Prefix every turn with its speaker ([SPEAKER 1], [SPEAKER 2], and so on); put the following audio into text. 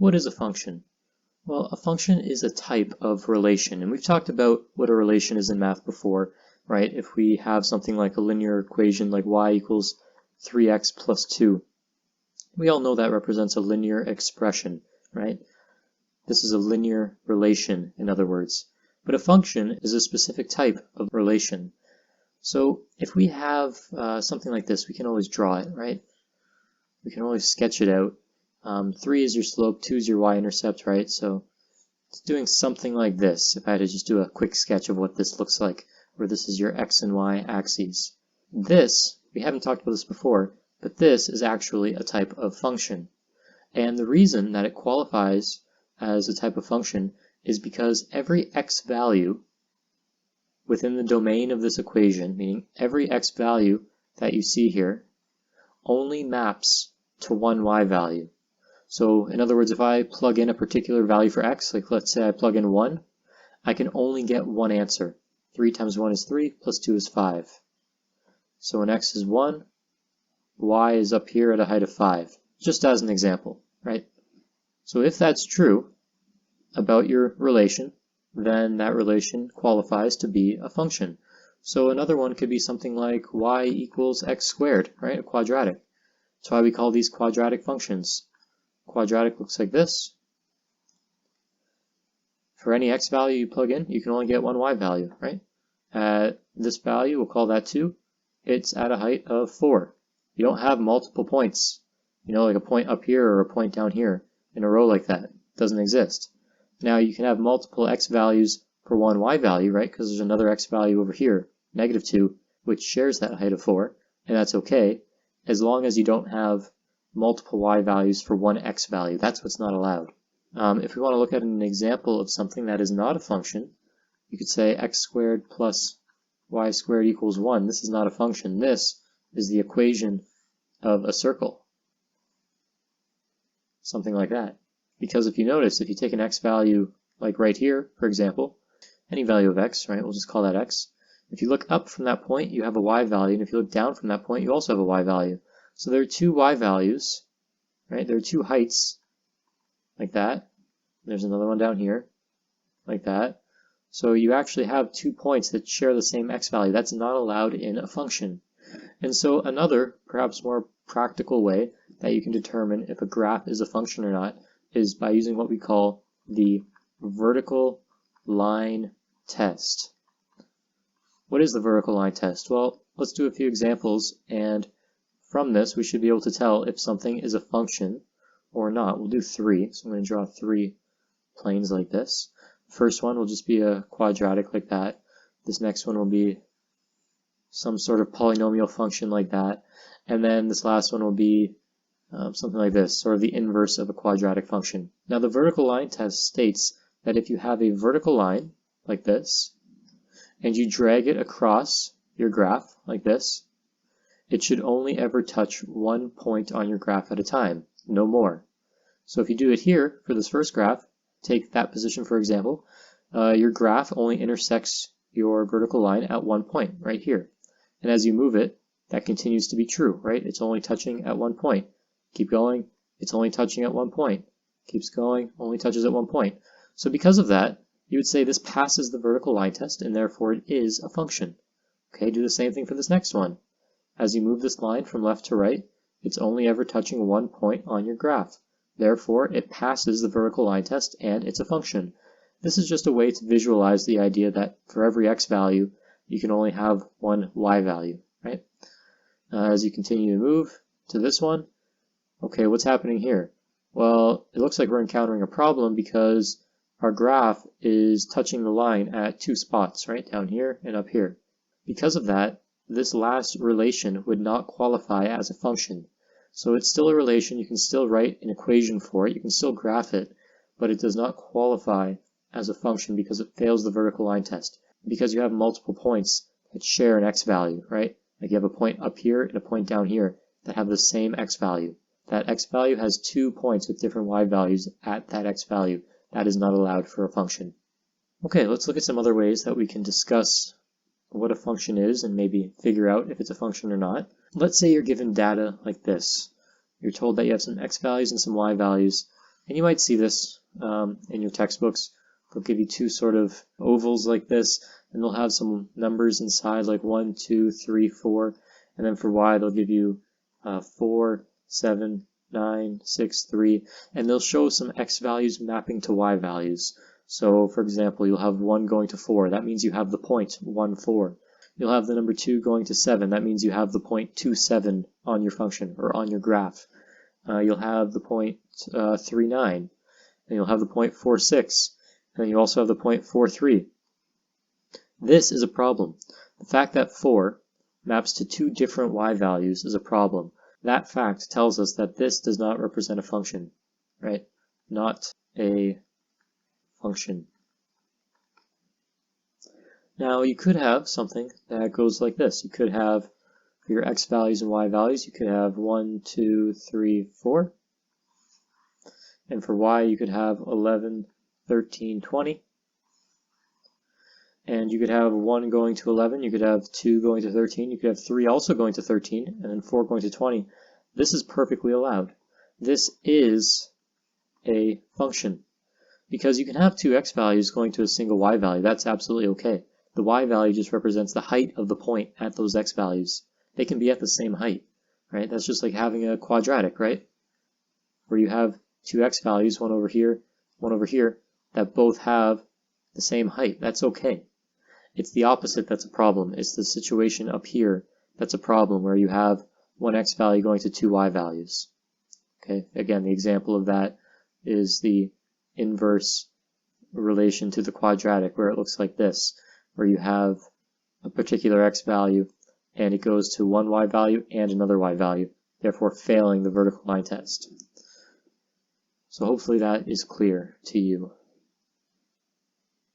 [SPEAKER 1] What is a function? Well, a function is a type of relation, and we've talked about what a relation is in math before, right? If we have something like a linear equation like y equals 3x plus 2, we all know that represents a linear expression, right? This is a linear relation, in other words. But a function is a specific type of relation. So if we have something like this, we can always draw it, right? We can always sketch it out. 3 is your slope, 2 is your y-intercept, right? So it's doing something like this. If I had to just do a quick sketch of what this looks like, where this is your x and y axes. This, we haven't talked about this before, but this is actually a type of function. And the reason that it qualifies as a type of function is because every x value within the domain of this equation, meaning every x value that you see here, only maps to one y value. So in other words, if I plug in a particular value for x, like let's say I plug in 1, I can only get one answer. 3 times 1 is 3, plus 2 is 5. So when x is 1, y is up here at a height of 5, just as an example, right? So if that's true about your relation, then that relation qualifies to be a function. So another one could be something like y equals x squared, right? A quadratic. That's why we call these quadratic functions. Quadratic looks like this. For any x value you plug in, you can only get one y value, right? At this value, we'll call that 2. It's at a height of 4. You don't have multiple points, like a point up here or a point down here in a row like that. It doesn't exist. Now you can have multiple x values for one y value, right? Because there's another x value over here, negative 2, which shares that height of 4, and that's okay, as long as you don't have multiple y values for one x value. That's what's not allowed. If we want to look at an example of something that is not a function, you could say x squared plus y squared equals 1. This is not a function. This is the equation of a circle. Something like that. Because if you notice, if you take an x value, like right here, for example, any value of x, right, we'll just call that x. If you look up from that point, you have a y value, and if you look down from that point, you also have a y value. So there are two y values, right? There are two heights, like that. There's another one down here, like that. So you actually have 2 points that share the same x value. That's not allowed in a function. And so another, perhaps more practical way that you can determine if a graph is a function or not is by using what we call the vertical line test. What is the vertical line test? Well, let's do a few examples, and from this we should be able to tell if something is a function or not. We'll do 3, so I'm going to draw 3 planes like this. The first one will just be a quadratic like that. This next one will be some sort of polynomial function like that. And then this last one will be something like this, sort of the inverse of a quadratic function. Now the vertical line test states that if you have a vertical line like this, and you drag it across your graph like this, it should only ever touch one point on your graph at a time, no more. So if you do it here for this first graph, take that position for example, your graph only intersects your vertical line at one point, right here. And as you move it, that continues to be true, right? It's only touching at one point. Keep going, it's only touching at one point. Keeps going, only touches at one point. So because of that, you would say this passes the vertical line test, and therefore it is a function. Okay, do the same thing for this next one. As you move this line from left to right, it's only ever touching one point on your graph. Therefore, it passes the vertical line test, and it's a function. This is just a way to visualize the idea that for every x value, you can only have one y value, right? As you continue to move to this one, okay, what's happening here? Well, it looks like we're encountering a problem because our graph is touching the line at 2 spots, right? Down here and up here. Because of that, this last relation would not qualify as a function. So it's still a relation, you can still write an equation for it, you can still graph it, but it does not qualify as a function because it fails the vertical line test. Because you have multiple points that share an x value, right? Like you have a point up here and a point down here that have the same x value. That x value has 2 points with different y values at that x value. That is not allowed for a function. Okay, let's look at some other ways that we can discuss what a function is and maybe figure out if it's a function or not. Let's say you're given data like this. You're told that you have some x values and some y values, And you might see this in your textbooks. They'll give you two sort of ovals like this, and they'll have some numbers inside like 1, 2, 3, 4, and then for y they'll give you 4, 7, 9, 6, 3, and they'll show some x values mapping to y values. So for example, you'll have 1 going to 4, that means you have the point 1, 4. You'll have the number 2 going to 7, that means you have the point 2, 7 on your function or on your graph. You'll have the point 3, 9, and you'll have the point 4, 6, and then you also have the point 4, 3. This is a problem. The fact that 4 maps to two different y values is a problem. That fact tells us that this does not represent a function, right? Not a function. Now you could have something that goes like this. You could have, for your x values and y values, you could have 1, 2, 3, 4. And for y, you could have 11, 13, 20. And you could have 1 going to 11, you could have 2 going to 13, you could have 3 also going to 13, and then 4 going to 20. This is perfectly allowed. This is a function. Because you can have two x values going to a single y value, that's absolutely okay. The y value just represents the height of the point at those x values. They can be at the same height, right? That's just like having a quadratic, right? Where you have two x values, one over here, that both have the same height. That's okay. It's the opposite that's a problem. It's the situation up here that's a problem, where you have one x value going to two y values. Okay, again, the example of that is the inverse relation to the quadratic, where it looks like this, where you have a particular x value and it goes to one y value and another y value, therefore failing the vertical line test. So hopefully that is clear to you.